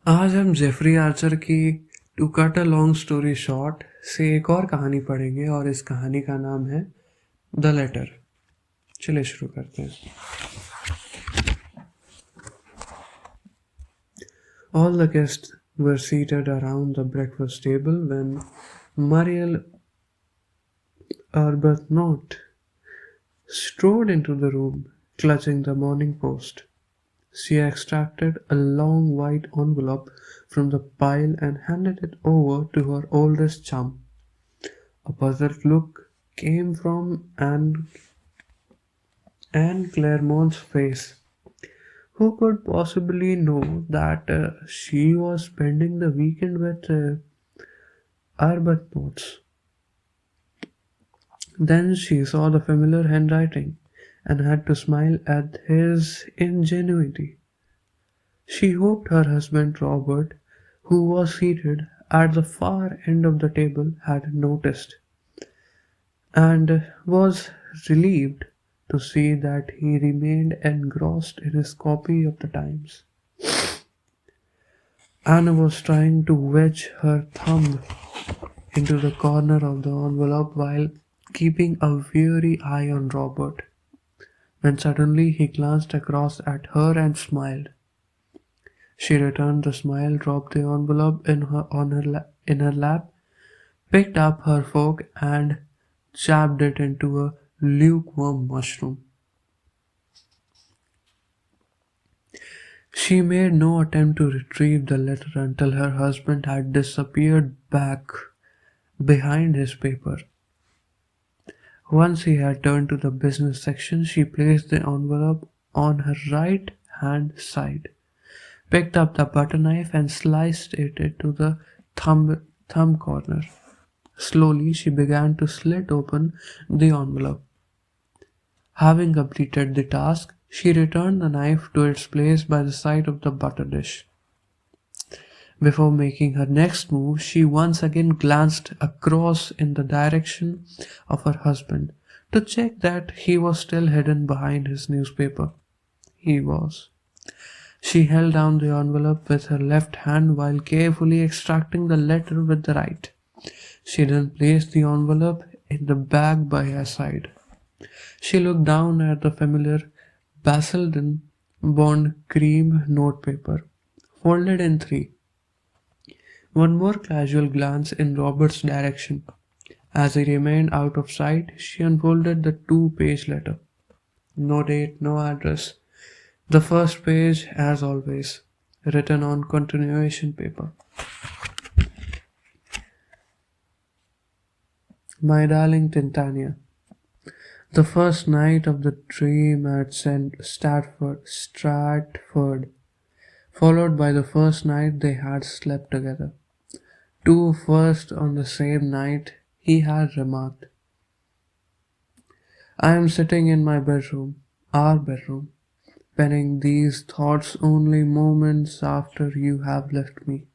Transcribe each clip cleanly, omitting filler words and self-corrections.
आज हम Jeffrey Archer की to cut a long story short से एक और कहानी पढ़ेंगे और इस कहानी का नाम है द लेटर। चलिए शुरू करते हैं। All the guests were seated around the breakfast table when Mariel Arbuthnot strode into the room, clutching the Morning Post. She extracted a long white envelope from the pile and handed it over to her oldest chum. A puzzled look came from Anne Claremont's face. Who could possibly know that she was spending the weekend with Arbuthnot's? Then she saw the familiar handwriting and had to smile at his ingenuity. She hoped her husband Robert, who was seated at the far end of the table, had noticed, and was relieved to see that he remained engrossed in his copy of the Times. Anna was trying to wedge her thumb into the corner of the envelope while keeping a wary eye on Robert, when suddenly he glanced across at her and smiled. She returned the smile, dropped the envelope in her lap, picked up her fork, and jabbed it into a lukewarm mushroom. She made no attempt to retrieve the letter until her husband had disappeared back behind his paper. Once he had turned to the business section, she placed the envelope on her right hand side, picked up the butter knife, and sliced it into the thumb corner. Slowly, she began to slit open the envelope. Having completed the task, she returned the knife to its place by the side of the butter dish. Before making her next move, she once again glanced across in the direction of her husband to check that he was still hidden behind his newspaper. He was. She held down the envelope with her left hand while carefully extracting the letter with the right. She then placed the envelope in the bag by her side. She looked down at the familiar Basildon bond cream notepaper, folded in three. One more casual glance in Robert's direction. As he remained out of sight, she unfolded the two-page letter. No date, no address. The first page, as always, written on continuation paper. My darling Titania, the first night of the dream at Stratford, followed by the first night they had slept together. Two first on the same night, he had remarked. I am sitting in my bedroom, our bedroom, penning these thoughts only moments after you have left me.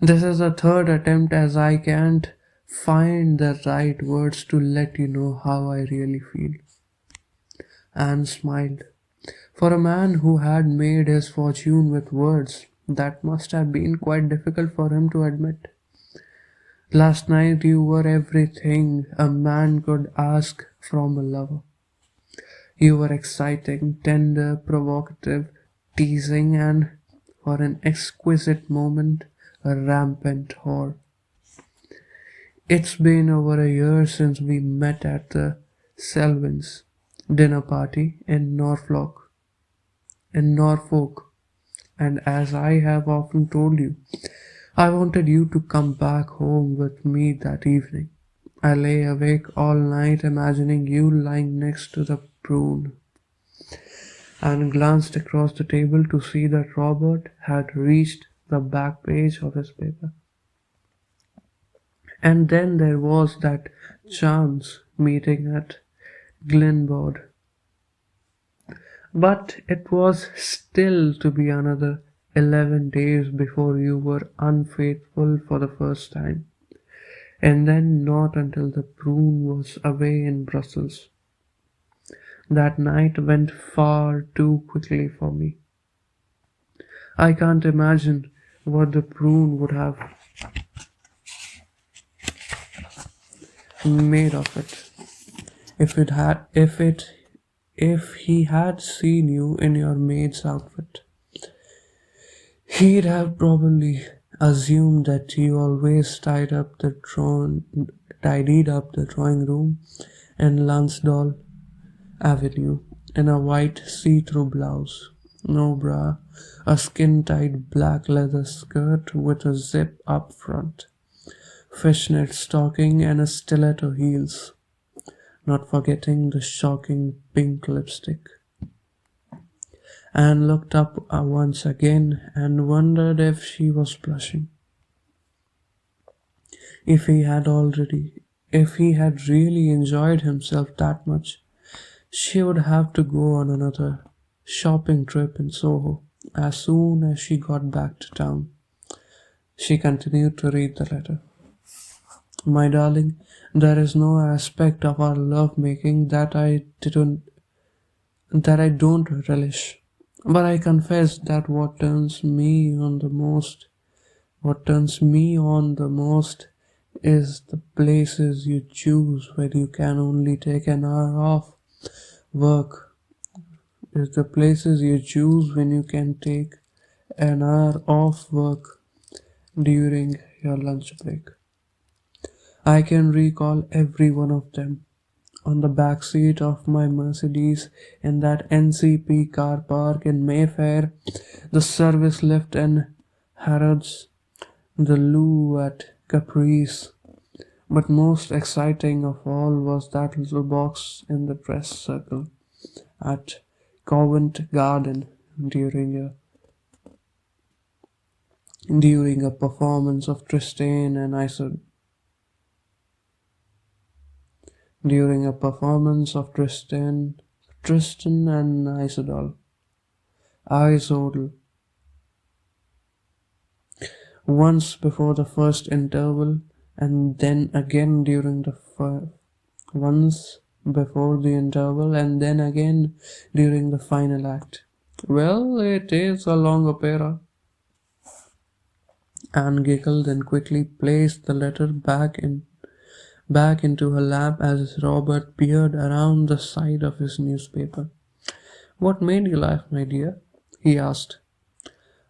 This is the third attempt as I can't find the right words to let you know how I really feel. Anne smiled. For a man who had made his fortune with words, that must have been quite difficult for him to admit. Last night you were everything a man could ask from a lover. You were exciting, tender, provocative, teasing, and, for an exquisite moment, a rampant whore. It's been over a year since we met at the Selvins dinner party in Norfolk, and as I have often told you, I wanted you to come back home with me that evening. I lay awake all night imagining you lying next to the prune, and glanced across the table to see that Robert had reached the back page of his paper. And then there was that chance meeting at Glenboard. But it was still to be another 11 days before you were unfaithful for the first time, and then not until the prune was away in Brussels. That night went far too quickly for me. I can't imagine what the prune would have made of it if he had seen you in your maid's outfit. He'd have probably assumed that you always tidied up the drawing room in Lansdale Avenue in a white see-through blouse, no bra, a skin-tight black leather skirt with a zip up front, fishnet stocking and a stiletto heels, not forgetting the shocking pink lipstick. Anne looked up once again and wondered if she was blushing. If he had already, if he had really enjoyed himself that much, she would have to go on another shopping trip in Soho as soon as she got back to town. She continued to read the letter. My darling, there is no aspect of our love making that I don't relish. But I confess that what turns me on the most is the places you choose when you can only take an hour off work. Is the places you choose when you can take an hour off work during your lunch break. I can recall every one of them. On the back seat of my Mercedes in that NCP car park in Mayfair, the service lift in Harrods, the loo at Caprice. But most exciting of all was that little box in the dress circle at Covent Garden during a performance of Tristan and Isolde. Once before the first interval, and then again once before the interval, and then again during the final act. Well, it is a long opera. Anne giggled and quickly placed the letter back into her lap as Robert peered around the side of his newspaper. What made you laugh, my dear? He asked.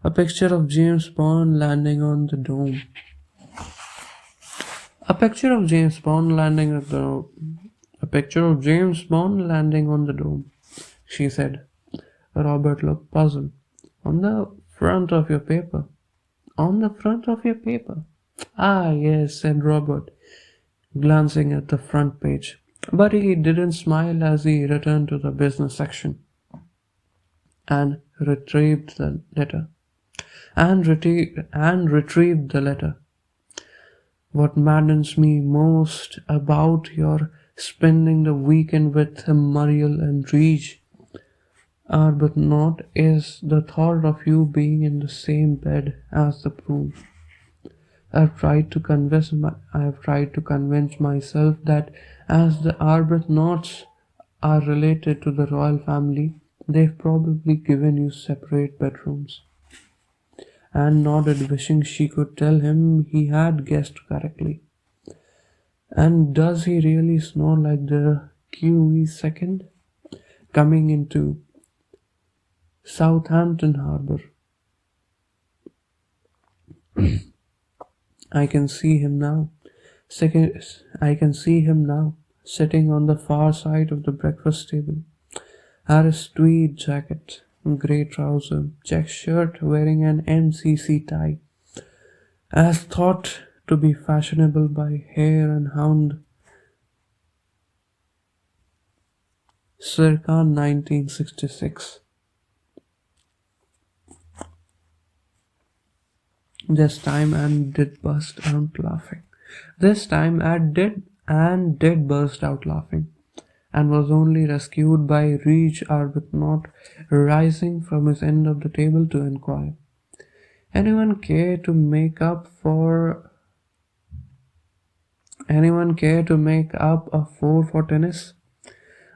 A picture of James Bond landing on the dome. A picture of James Bond landing on the dome, she said. Robert looked puzzled. On the front of your paper. On the front of your paper. Ah, yes, said Robert, glancing at the front page. But he didn't smile as he returned to the business section and retrieved the letter. And retrieved the letter. What maddens me most about your spending the weekend with Muriel and Reg Arbuthnot is the thought of you being in the same bed as the prune. I have tried to convince myself that as the Arbuthnot's are related to the royal family, they've probably given you separate bedrooms. Anne nodded, wishing she could tell him he had guessed correctly. And does he really snore like the QE2 coming into Southampton Harbour? I can see him now, sitting on the far side of the breakfast table. Harris tweed jacket, grey trouser, check shirt, wearing an MCC tie, as thought to be fashionable by Hare and Hound circa 1966. This time Anne did burst out laughing. Anne did burst out laughing, and was only rescued by Reg Arbuthnot rising from his end of the table to inquire, Anyone care to make up a 4 for tennis?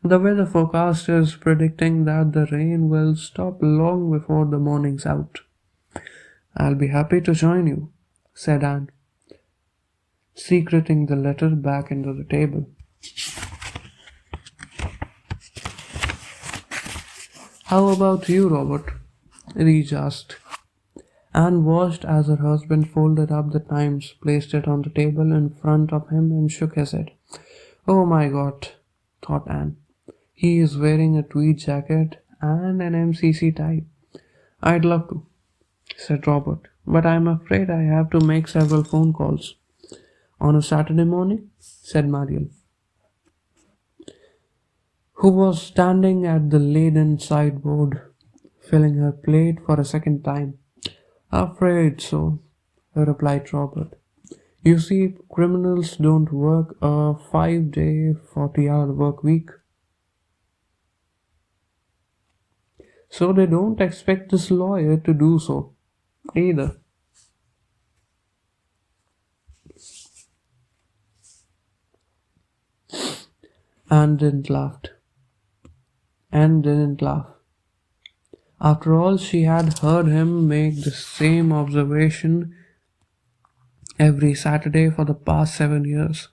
The weather forecast is predicting that the rain will stop long before the morning's out. "I'll be happy to join you," said Anne, secreting the letter back into the table. "How about you, Robert?" Reach asked. Anne watched as her husband folded up the Times, placed it on the table in front of him, and shook his head. "Oh my God," thought Anne. "He is wearing a tweed jacket and an MCC tie. I'd love to," said Robert, "but I'm afraid I have to make several phone calls." "On a Saturday morning?" said Mariel, who was standing at the laden sideboard, filling her plate for a second time. "Afraid so," replied Robert. "You see, criminals don't work a 5-day, 40-hour work week. So they don't expect this lawyer to do so either." And didn't laugh. And didn't laugh. After all, she had heard him make the same observation every Saturday for the past 7 years.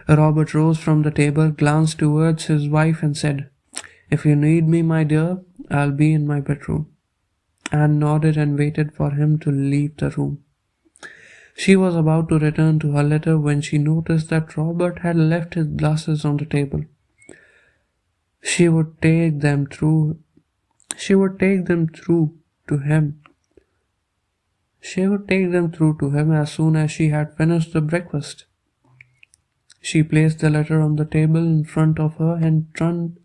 Robert rose from the table, glanced towards his wife, and said, "If you need me, my dear, I'll be in my bedroom." Anne nodded and waited for him to leave the room. She was about to return to her letter when she noticed that Robert had left his glasses on the table. She would take them through to him. She would take them through to him as soon as she had finished the breakfast. She placed the letter on the table in front of her and turned.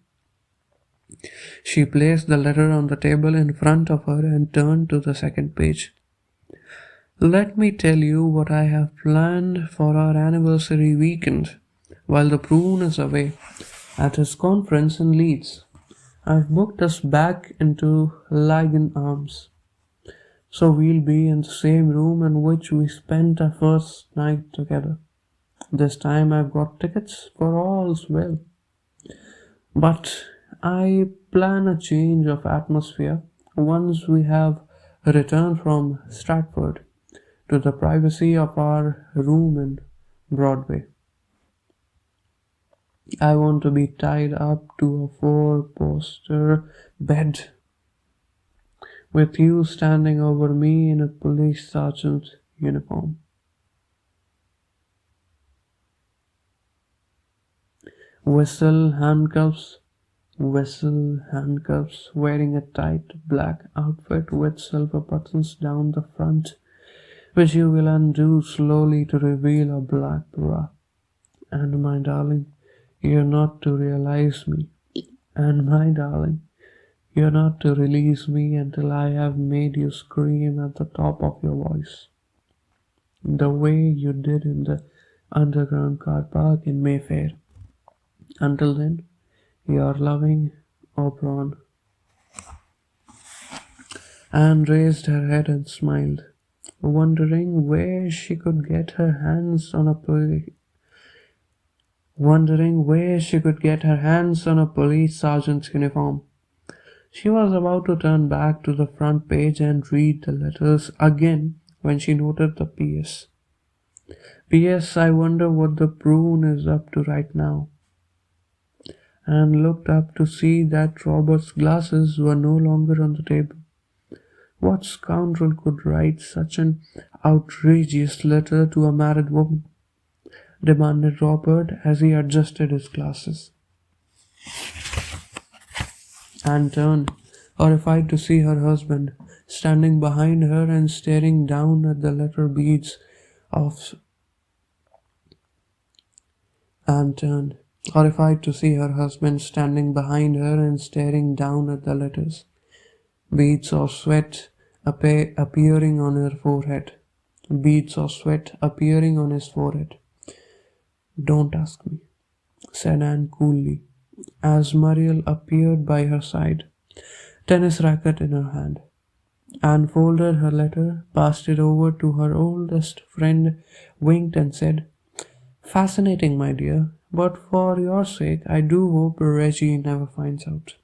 She placed the letter on the table in front of her and turned to the second page. "Let me tell you what I have planned for our anniversary weekend while the prune is away at his conference in Leeds. I've booked us back into Lygon Arms, so we'll be in the same room in which we spent our first night together. This time I've got tickets for all's well. But I plan a change of atmosphere once we have returned from Stratford to the privacy of our room in Broadway. I want to be tied up to a 4-poster bed with you standing over me in a police sergeant's uniform. Whistle handcuffs, wearing a tight black outfit with silver buttons down the front, which you will undo slowly to reveal a black bra. And my darling, you're not to realize me. And my darling, you're not to release me until I have made you scream at the top of your voice, the way you did in the underground car park in Mayfair. Until then, your loving Oberon." Anne raised her head and smiled, wondering where she could get her hands on a police sergeant's uniform. She was about to turn back to the front page and read the letters again when she noted the PS. "P.S. I wonder what the prune is up to right now," and looked up to see that Robert's glasses were no longer on the table. What scoundrel could write such an outrageous letter to a married woman? Demanded Robert as he adjusted his glasses. Anne turned, horrified to see her husband standing behind her and staring down at the letter beads of Anne turned, horrified to see her husband standing behind her and staring down at the letters. Beads of sweat appearing on her forehead. Beads of sweat appearing on his forehead. "Don't ask me," said Anne coolly, as Mariel appeared by her side, tennis racket in her hand. Anne folded her letter, passed it over to her oldest friend, winked and said, "Fascinating, my dear, but for your sake I do hope Reggie never finds out."